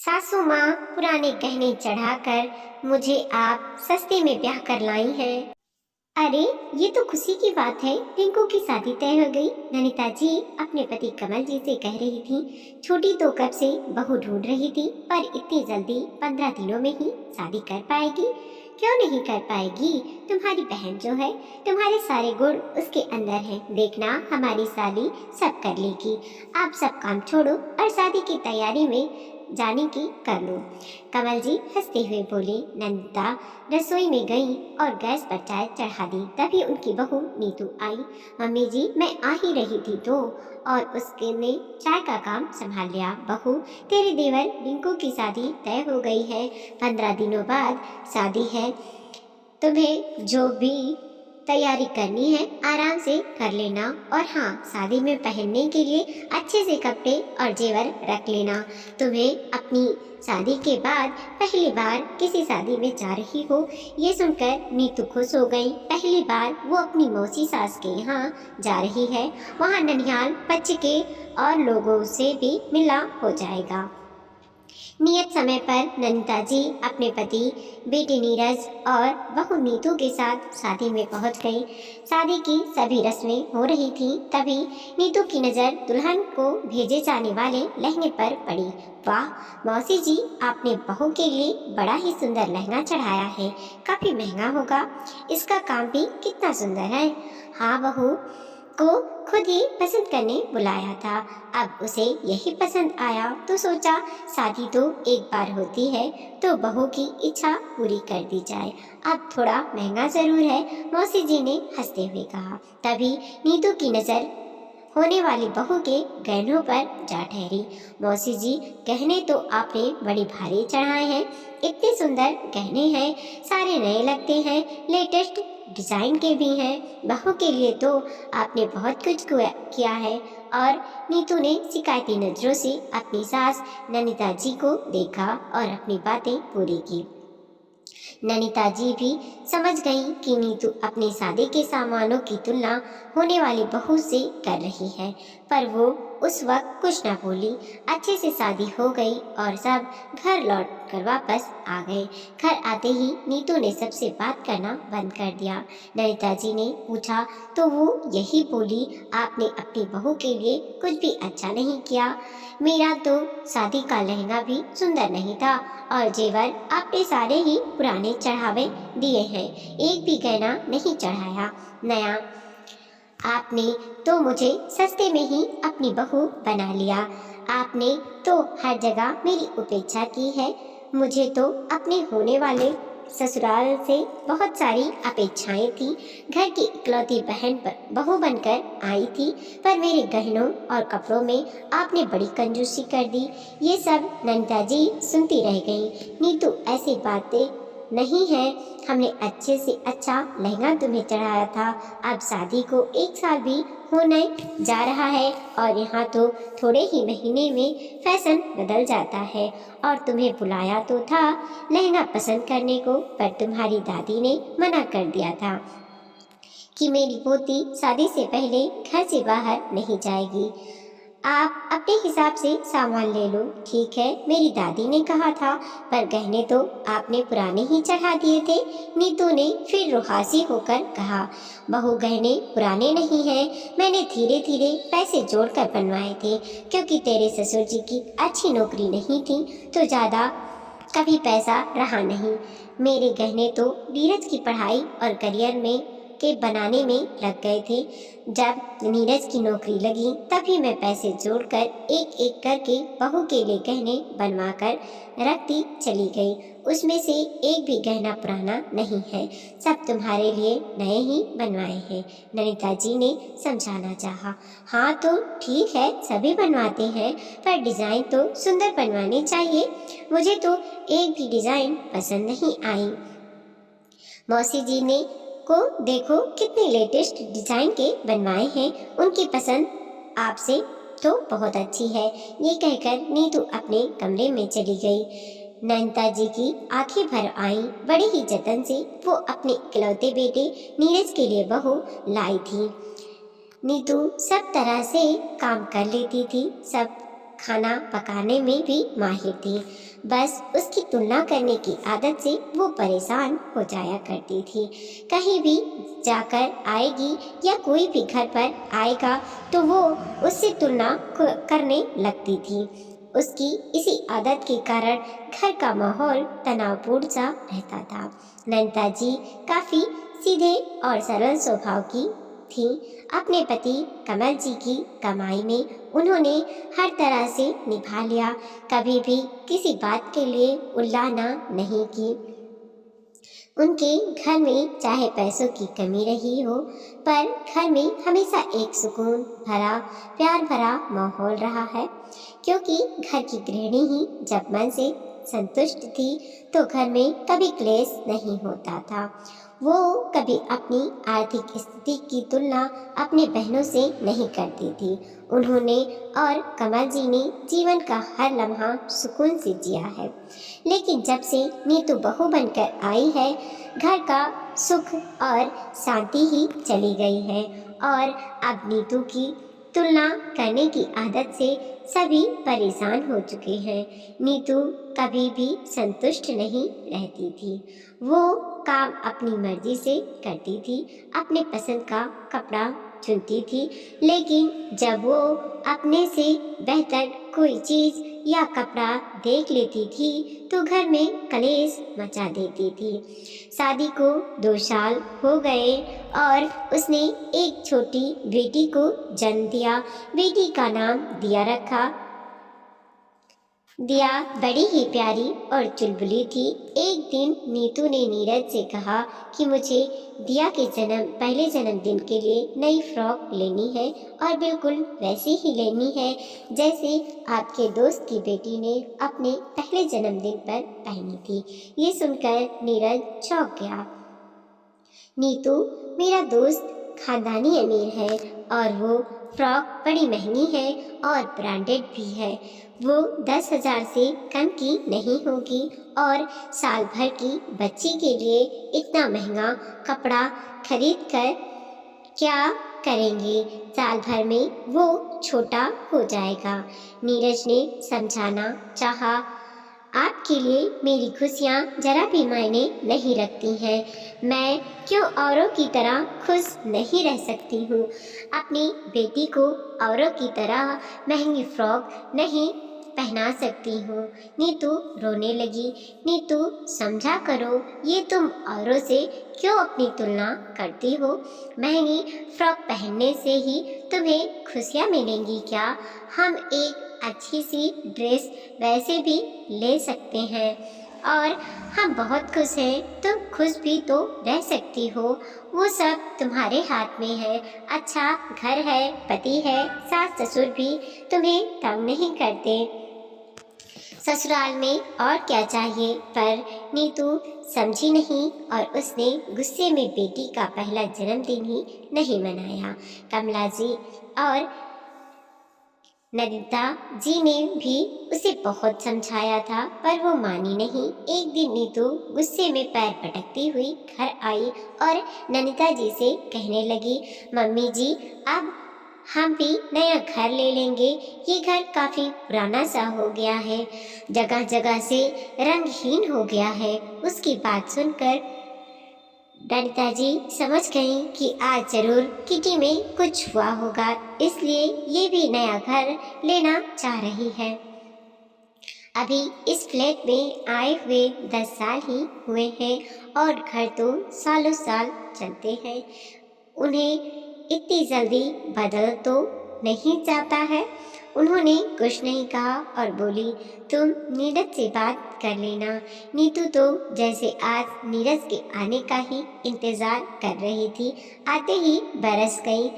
सासू माँ पुराने गहने चढ़ाकर मुझे आप सस्ते में ब्याह कर लाई हैं। अरे, ये तो खुशी की बात है। रिंकू की शादी तय हो गई। ननिता जी अपने पति कमल जी से कह रही थी, छोटी तो कब से बहू ढूंढ रही थी, पर इतनी जल्दी 15 दिनों में ही शादी कर पाएगी? क्यों नहीं कर पाएगी? तुम्हारी बहन जो है, तुम्हारे सारे गुण उसके अंदर हैं। देखना, हमारी साली सब कर लेगी। आप सब काम छोड़ो और शादी की तैयारी में जाने की कर लो। कमल जी हंसते हुए बोले। नंदिता रसोई में गई और गैस पर चाय चढ़ा दी। तभी उनकी बहू नीतू आई। मम्मी जी, मैं आ ही रही थी तो, और उसके ने चाय का काम संभाल लिया। बहू, तेरे देवर रिंकू की शादी तय हो गई है। 15 दिनों बाद शादी है। तुम्हें जो भी तैयारी करनी है आराम से कर लेना, और हाँ, शादी में पहनने के लिए अच्छे से कपड़े और जेवर रख लेना। तुम्हें अपनी शादी के बाद पहली बार किसी शादी में जा रही हो, ये सुनकर नीतू खुश हो गई। पहली बार वो अपनी मौसी सास के यहाँ जा रही है। वहाँ ननिहाल बच्चे के और लोगों से भी मिलना हो जाएगा। नियत समय पर ननिता जी अपने पति, बेटे नीरज और बहू नीतू के साथ शादी में पहुंच गई। शादी की सभी रस्में हो रही थीं, तभी नीतू की नज़र दुल्हन को भेजे जाने वाले लहंगे पर पड़ी। वाह मौसी जी, आपने बहू के लिए बड़ा ही सुंदर लहंगा चढ़ाया है। काफी महंगा होगा। इसका काम भी कितना सुंदर है। हाँ, बहू को खुद ही पसंद करने बुलाया था। अब उसे यही पसंद आया तो सोचा, शादी तो एक बार होती है तो बहू की इच्छा पूरी कर दी जाए। अब थोड़ा महंगा जरूर है, मौसी जी ने हंसते हुए कहा। तभी नीतू की नजर होने वाली बहू के गहनों पर जा ठहरी। मौसी जी, गहने तो आपने बड़ी भारी चढ़ाए हैं। इतने सुंदर गहने हैं, सारे नए लगते हैं, लेटेस्ट डिजाइन के भी हैं। बहू के लिए तो आपने बहुत कुछ किया है। और नीतू ने शिकायती नजरों से अपनी सास ननिता जी को देखा और अपनी बातें पूरी की। ननिता जी भी समझ गई कि नीतू अपने शादी के सामानों की तुलना होने वाली बहू से कर रही है, पर वो उस वक्त कुछ न बोली। अच्छे से शादी हो गई और सब घर लौट कर वापस आ गए। घर आते ही नीतू ने सबसे बात करना बंद कर दिया। ननिता जी ने पूछा तो वो यही बोली, आपने अपनी बहू के लिए कुछ भी अच्छा नहीं किया। मेरा तो शादी का लहंगा भी सुंदर नहीं था और जेवर आपने सारे ही पुराने चढ़ावे दिए हैं, एक भी गहना नहीं चढ़ाया नया। आपने तो मुझे सस्ते में ही अपनी बहू बना लिया। आपने तो हर जगह मेरी उपेक्षा की है। मुझे तो अपने होने वाले ससुराल से बहुत सारी अपेक्षाएं थी। घर की इकलौती बहू बनकर आई थी, पर मेरे गहनों और कपड़ों में आपने बड़ी कंजूसी कर दी। ये सब ननिता जी सुनती रह गईं। नीतू, ऐसी बातें नहीं है, हमने अच्छे से अच्छा लहंगा तुम्हें चढ़ाया था। अब शादी को 1 साल भी होने जा रहा है और यहाँ तो थोड़े ही महीने में फैशन बदल जाता है। और तुम्हें बुलाया तो था लहंगा पसंद करने को, पर तुम्हारी दादी ने मना कर दिया था कि मेरी पोती शादी से पहले घर से बाहर नहीं जाएगी। आप अपने हिसाब से सामान ले लो। ठीक है, मेरी दादी ने कहा था, पर गहने तो आपने पुराने ही चढ़ा दिए थे। नीतू ने फिर रुहासी होकर कहा। बहू, गहने पुराने नहीं हैं, मैंने धीरे धीरे पैसे जोड़कर बनवाए थे, क्योंकि तेरे ससुर जी की अच्छी नौकरी नहीं थी तो ज़्यादा कभी पैसा रहा नहीं। मेरे गहने तो नीरज की पढ़ाई और करियर में के बनाने में लग गए थे। जब नीरज की नौकरी लगी तभी मैं पैसे जोड़कर एक एक करके बहू के लिए गहने बनवा कर रखती चली गई। उसमें से एक भी गहना पुराना नहीं है, सब तुम्हारे लिए नए ही बनवाए हैं। ननिता जी ने समझाना चाहा। हाँ तो ठीक है, सभी बनवाते हैं, पर डिज़ाइन तो सुंदर बनवाने चाहिए। मुझे तो एक भी डिज़ाइन पसंद नहीं आई। मौसी जी ने को देखो कितने लेटेस्ट डिजाइन के बनवाए हैं, उनकी पसंद आपसे तो बहुत अच्छी है। ये कहकर नीतू अपने कमरे में चली गई। नैनता जी की आंखें भर आईं। बड़े ही जतन से वो अपने इकलौते बेटे नीरज के लिए बहू लाई थी। नीतू सब तरह से काम कर लेती थी, सब खाना पकाने में भी माहिर थी। बस उसकी तुलना करने की आदत से वो परेशान हो जाया करती थी। कहीं भी जाकर आएगी या कोई भी घर पर आएगा तो वो उससे तुलना करने लगती थी। उसकी इसी आदत के कारण घर का माहौल तनावपूर्ण सा रहता था। नंदा जी काफी सीधे और सरल स्वभाव की थी। अपने पति कमल जी की कमाई में उन्होंने हर तरह से निभा लिया, कभी भी किसी बात के लिए उल्लाना नहीं की। उनके घर में चाहे पैसों की कमी रही हो, पर घर में हमेशा एक सुकून भरा, प्यार भरा माहौल रहा है, क्योंकि घर की गृहिणी ही जब मन से संतुष्ट थी तो घर में कभी क्लेश नहीं होता था। वो कभी अपनी आर्थिक स्थिति की तुलना अपने बहनों से नहीं करती थी। उन्होंने और कमल जी ने जीवन का हर लम्हा सुकून से जिया है। लेकिन जब से नीतू बहू बनकर आई है, घर का सुख और शांति ही चली गई है और अब नीतू की तुलना करने की आदत से सभी परेशान हो चुके हैं। नीतू कभी भी संतुष्ट नहीं रहती थी। वो काम अपनी मर्जी से करती थी, अपने पसंद का कपड़ा चुनती थी, लेकिन जब वो अपने से बेहतर कोई चीज या कपड़ा देख लेती थी तो घर में कलेश मचा देती थी। शादी को 2 साल हो गए और उसने एक छोटी बेटी को जन्म दिया। बेटी का नाम दिया बड़ी ही प्यारी और चुलबुली थी। एक दिन नीतू ने नीरज से कहा कि मुझे दिया के पहले जन्मदिन के लिए नई फ्रॉक लेनी है और बिल्कुल वैसी ही लेनी है जैसे आपके दोस्त की बेटी ने अपने पहले जन्मदिन पर पहनी थी। ये सुनकर नीरज चौंक गया। नीतू, मेरा दोस्त खानदानी अमीर है और वो फ्रॉक बड़ी महंगी है और ब्रांडेड भी है। वो 10,000 से कम की नहीं होगी और साल भर की बच्ची के लिए इतना महंगा कपड़ा खरीद कर क्या करेंगे? साल भर में वो छोटा हो जाएगा। नीरज ने समझाना चाहा, आपके लिए मेरी खुशियाँ जरा भी मायने नहीं रखती हैं। मैं क्यों औरों की तरह खुश नहीं रह सकती हूँ? अपनी बेटी को औरों की तरह महंगी फ्रॉक नहीं पहना सकती हूँ। नीतू रोने लगी। नीतू, समझा करो, ये तुम औरों से क्यों अपनी तुलना करती हो? महंगी फ्रॉक पहनने से ही तुम्हें खुशियाँ मिलेंगी क्या? हम एक अच्छी सी ड्रेस वैसे भी ले सकते हैं और हम बहुत खुश हैं। तुम खुश भी तो रह सकती हो, वो सब तुम्हारे हाथ में है। अच्छा घर है, पति है, सास ससुर भी तुम्हें तंग नहीं करते। ससुराल में और क्या चाहिए? पर नीतू समझी नहीं और उसने गुस्से में बेटी का पहला जन्मदिन ही नहीं मनाया। कमला जी और नंदिता जी ने भी उसे बहुत समझाया था पर वो मानी नहीं। एक दिन नीतू गुस्से में पैर पटकती हुई घर आई और नंदिता जी से कहने लगी, मम्मी जी, अब हम भी नया घर ले लेंगे। ये घर काफी पुराना सा हो गया है, जगह जगह से रंगहीन हो गया है। उसकी बात सुनकर नंदिता जी समझ गईं कि आज जरूर किटी में कुछ हुआ होगा, इसलिए ये भी नया घर लेना चाह रही है। अभी इस फ्लैट में आए हुए 10 साल ही हुए हैं और घर तो सालों साल चलते हैं। उन्हें इतनी जल्दी बदल तो नहीं जाता है। उन्होंने कुछ नहीं कहा और बोली, तुम नीरज से बात कर लेना। नीतू तो जैसे आज नीरज के आने का ही इंतजार कर रही थी। आते ही बरस गई।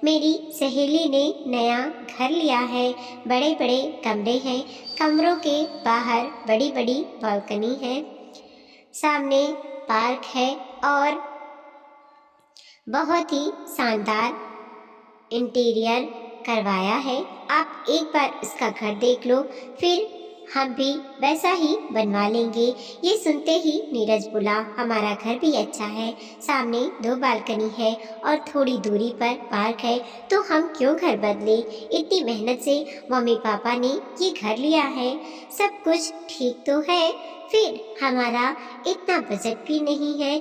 मेरी सहेली ने नया घर लिया है, बड़े बड़े कमरे हैं, कमरों के बाहर बड़ी बड़ी बालकनी है, सामने पार्क है और बहुत ही शानदार इंटीरियर करवाया है। आप एक बार इसका घर देख लो, फिर हम भी वैसा ही बनवा लेंगे। ये सुनते ही नीरज बोला, हमारा घर भी अच्छा है, सामने 2 बालकनी है और थोड़ी दूरी पर पार्क है, तो हम क्यों घर बदले। इतनी मेहनत से मम्मी पापा ने ये घर लिया है, सब कुछ ठीक तो है, फिर हमारा इतना बजट भी नहीं है,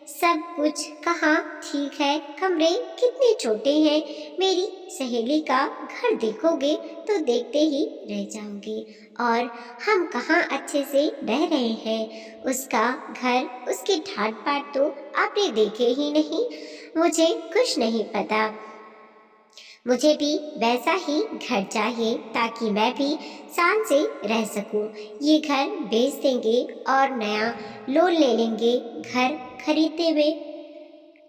सब कुछ कहाँ ठीक है, कमरे कितने छोटे हैं, मेरी सहेली का घर देखोगे तो देखते ही रह जाओगे, और हम कहाँ अच्छे से रह रहे हैं। उसका घर, उसके ठाट बाट तो आपने देखे ही नहीं, मुझे कुछ नहीं पता। मुझे भी वैसा ही घर चाहिए ताकि मैं भी शान से रह सकूं। ये घर बेच देंगे और नया लोन ले लेंगे। घर खरीदने में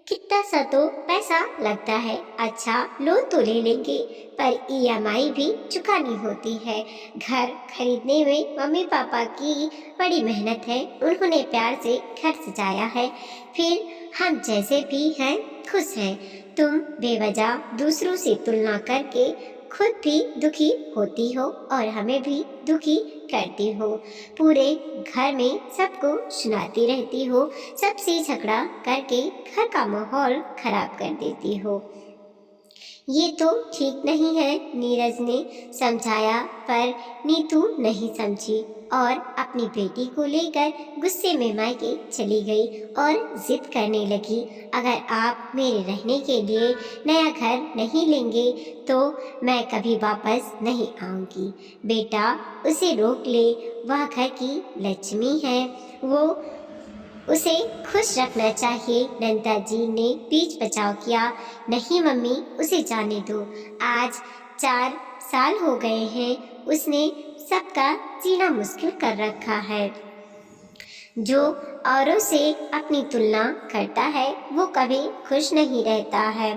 कितना सा तो पैसा लगता है, अच्छा लोन तो ले लेंगे पर ईएमआई भी चुकानी होती है। घर खरीदने में मम्मी पापा की बड़ी मेहनत है, उन्होंने प्यार से घर सजाया है, फिर हम जैसे भी हैं खुश हैं। तुम बेवजह दूसरों से तुलना करके खुद भी दुखी होती हो और हमें भी दुखी करती हो, पूरे घर में सबको सुनाती रहती हो, सबसे झगड़ा करके घर का माहौल खराब कर देती हो। ये तो ठीक नहीं है, नीरज ने समझाया, पर नीतू नहीं समझी और अपनी बेटी को लेकर गुस्से में मायके चली गई और जिद करने लगी, अगर आप मेरे रहने के लिए नया घर नहीं लेंगे तो मैं कभी वापस नहीं आऊंगी। बेटा, उसे रोक ले, वह घर की लक्ष्मी है, वो उसे खुश रखना चाहिए। नंदा जी ने बीच बचाव किया, नहीं मम्मी, उसे जाने दो, आज 4 साल हो गए हैं, उसने सबका जीना मुश्किल कर रखा है। जो औरों से अपनी तुलना करता है वो कभी खुश नहीं रहता है।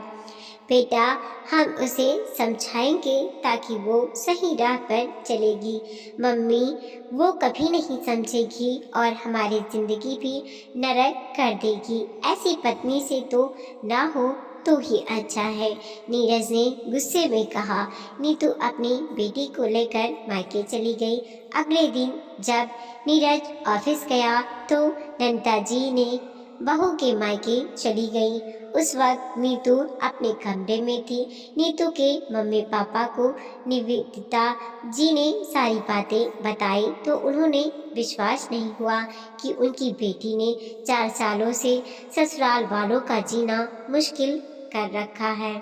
बेटा, हम उसे समझाएंगे ताकि वो सही राह पर चलेगी। मम्मी, वो कभी नहीं समझेगी और हमारी जिंदगी भी नरक कर देगी। ऐसी पत्नी से तो ना हो तो ही अच्छा है, नीरज ने गुस्से में कहा। नीतू अपनी बेटी को लेकर मायके चली गई। अगले दिन जब नीरज ऑफिस गया तो नंदा जी ने बहू के मायके चली गई। उस वक्त नीतू अपने कमरे में थी। नीतू के मम्मी पापा को निवेदिता जी ने सारी बातें बताई तो उन्होंने विश्वास नहीं हुआ कि उनकी बेटी ने 4 सालों से ससुराल वालों का जीना मुश्किल कर रखा है।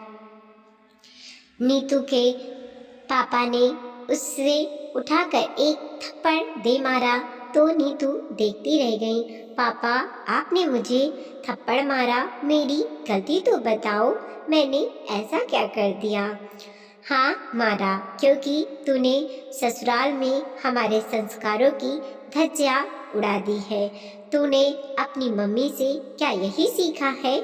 नीतू के पापा ने उससे उठाकर एक थप्पड़ दे मारा तो नीतू देखती रह गई। पापा, आपने मुझे थप्पड़ मारा, मेरी गलती तो बताओ, मैंने ऐसा क्या कर दिया। हाँ मारा, क्योंकि तूने ससुराल में हमारे संस्कारों की धज्जियां उड़ा दी है। तूने अपनी मम्मी से क्या यही सीखा है।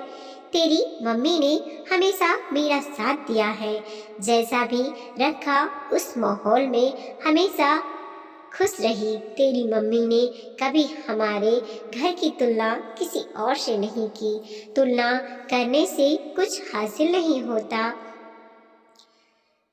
तेरी मम्मी ने हमेशा मेरा साथ दिया है, जैसा भी रखा उस माहौल में हमेशा खुश रही। तेरी मम्मी ने कभी हमारे घर की तुलना किसी और से नहीं की। तुलना करने से कुछ हासिल नहीं होता।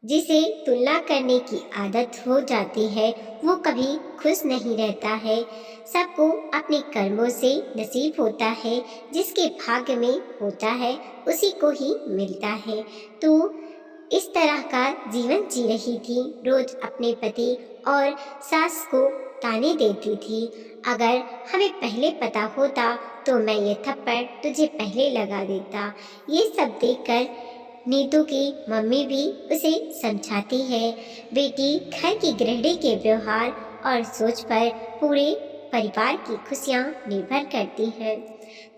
जिसे तुलना करने की आदत हो जाती है वो कभी खुश नहीं रहता है। सबको अपने कर्मों से नसीब होता है, जिसके भाग्य में होता है उसी को ही मिलता है। तो इस तरह का जीवन जी रही थी, रोज अपने पति और सास को ताने देती थी। अगर हमें पहले पता होता तो मैं ये थप्पड़ तुझे पहले लगा देता। ये सब देखकर नीतू की मम्मी भी उसे समझाती है, बेटी, घर की गृहिणी के व्यवहार और सोच पर पूरे परिवार की खुशियाँ निर्भर करती हैं।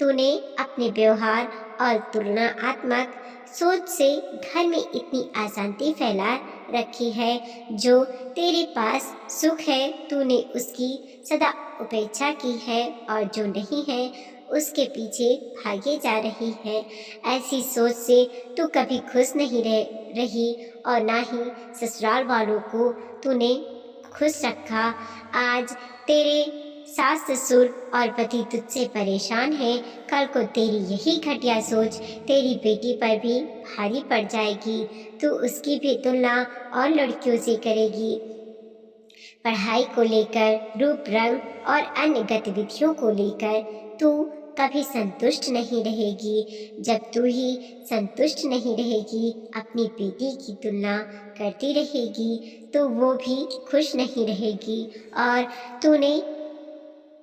तूने अपने व्यवहार और तुलनात्मक सोच से घर में इतनी अशांति फैला रखी है। जो तेरे पास सुख है तूने उसकी सदा उपेक्षा की है और जो नहीं है उसके पीछे भागे जा रही है। ऐसी सोच से तू कभी खुश नहीं रही और ना ही ससुराल वालों को तूने खुश रखा। आज तेरे सास ससुर और पति तुझसे परेशान है, कल को तेरी यही घटिया सोच तेरी बेटी पर भी भारी पड़ जाएगी। तू उसकी भी तुलना और लड़कियों से करेगी। पढ़ाई को लेकर, रूप रंग और अन्य गतिविधियों को लेकर तू कभी संतुष्ट नहीं रहेगी। जब तू ही संतुष्ट नहीं रहेगी, अपनी बेटी की तुलना करती रहेगी, तो वो भी खुश नहीं रहेगी और तूने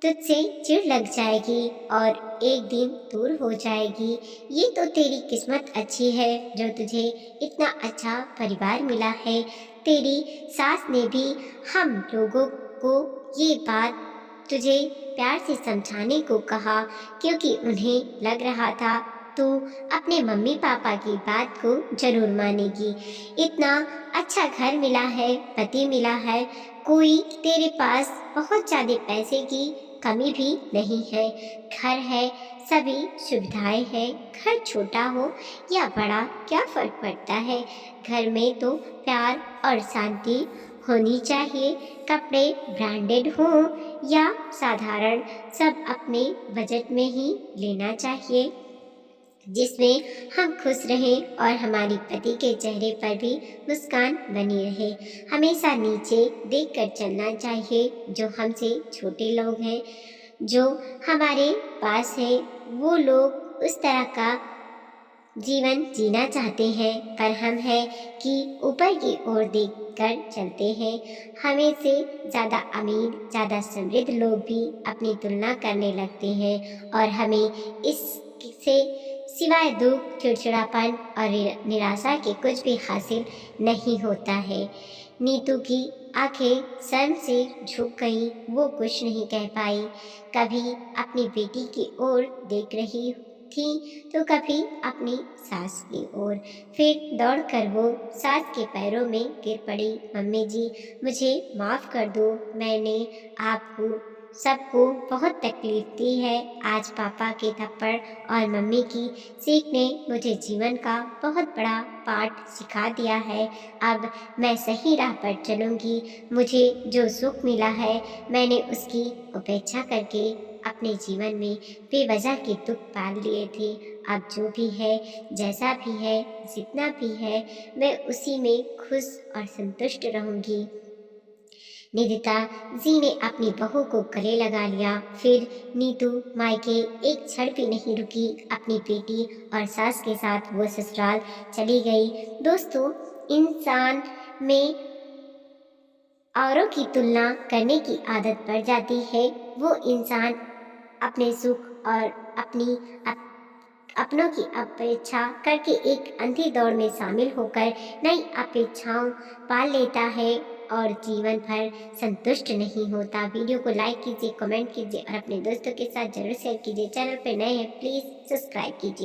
तुझसे चिढ़ लग जाएगी और एक दिन दूर हो जाएगी। ये तो तेरी किस्मत अच्छी है जो तुझे इतना अच्छा परिवार मिला है। तेरी सास ने भी हम लोगों को ये बात तुझे प्यार से समझाने को कहा, क्योंकि उन्हें लग रहा था तू अपने मम्मी पापा की बात को जरूर मानेगी। इतना अच्छा घर मिला है, पति मिला है, कोई तेरे पास बहुत ज़्यादा पैसे की कमी भी नहीं है। घर है, सभी सुविधाएं हैं। घर छोटा हो या बड़ा क्या फर्क पड़ता है, घर में तो प्यार और शांति होनी चाहिए। कपड़े ब्रांडेड हों या साधारण, सब अपने बजट में ही लेना चाहिए, जिसमें हम खुश रहें और हमारी पति के चेहरे पर भी मुस्कान बनी रहे। हमेशा नीचे देखकर चलना चाहिए। जो हमसे छोटे लोग हैं, जो हमारे पास है, वो लोग उस तरह का जीवन जीना चाहते हैं, पर हम हैं कि ऊपर की ओर देखकर चलते हैं। हमें से ज़्यादा अमीर, ज़्यादा समृद्ध लोग भी अपनी तुलना करने लगते हैं और हमें इससे सिवाय दुख, चिड़चिड़ापन और निराशा के कुछ भी हासिल नहीं होता है। नीतू की आंखें शर्म से झुक गईं, वो कुछ नहीं कह पाई। कभी अपनी बेटी की ओर देख रही थी तो कभी अपनी सास की ओर। फिर दौड़कर वो सास के पैरों में गिर पड़ी। मम्मी जी, मुझे माफ़ कर दो, मैंने आपको सबको बहुत तकलीफ दी है। आज पापा के थप्पड़ और मम्मी की सीख ने मुझे जीवन का बहुत बड़ा पाठ सिखा दिया है। अब मैं सही राह पर चलूँगी। मुझे जो सुख मिला है, मैंने उसकी उपेक्षा करके अपने जीवन में बेवजह के दुख पाल लिए थे। अब जो भी है, जैसा भी है, जितना भी है, मैं उसी में खुश और संतुष्ट रहूँगी। निधिता जी ने अपनी बहू को गले लगा लिया। फिर नीतू मायके एक क्षण भी नहीं रुकी। अपनी बेटी और सास के साथ वो ससुराल चली गई। दोस्तों, इंसान में औरों की तुलना करने की आदत पड़ जाती है। वो इंसान अपने सुख और अपनों की अपेक्षा करके एक अंधी दौड़ में शामिल होकर नई अपेक्षाओं पाल लेता है और जीवन भर संतुष्ट नहीं होता। वीडियो को लाइक कीजिए, कमेंट कीजिए और अपने दोस्तों के साथ जरूर शेयर कीजिए। चैनल पर नए हैं, प्लीज़ सब्सक्राइब कीजिए।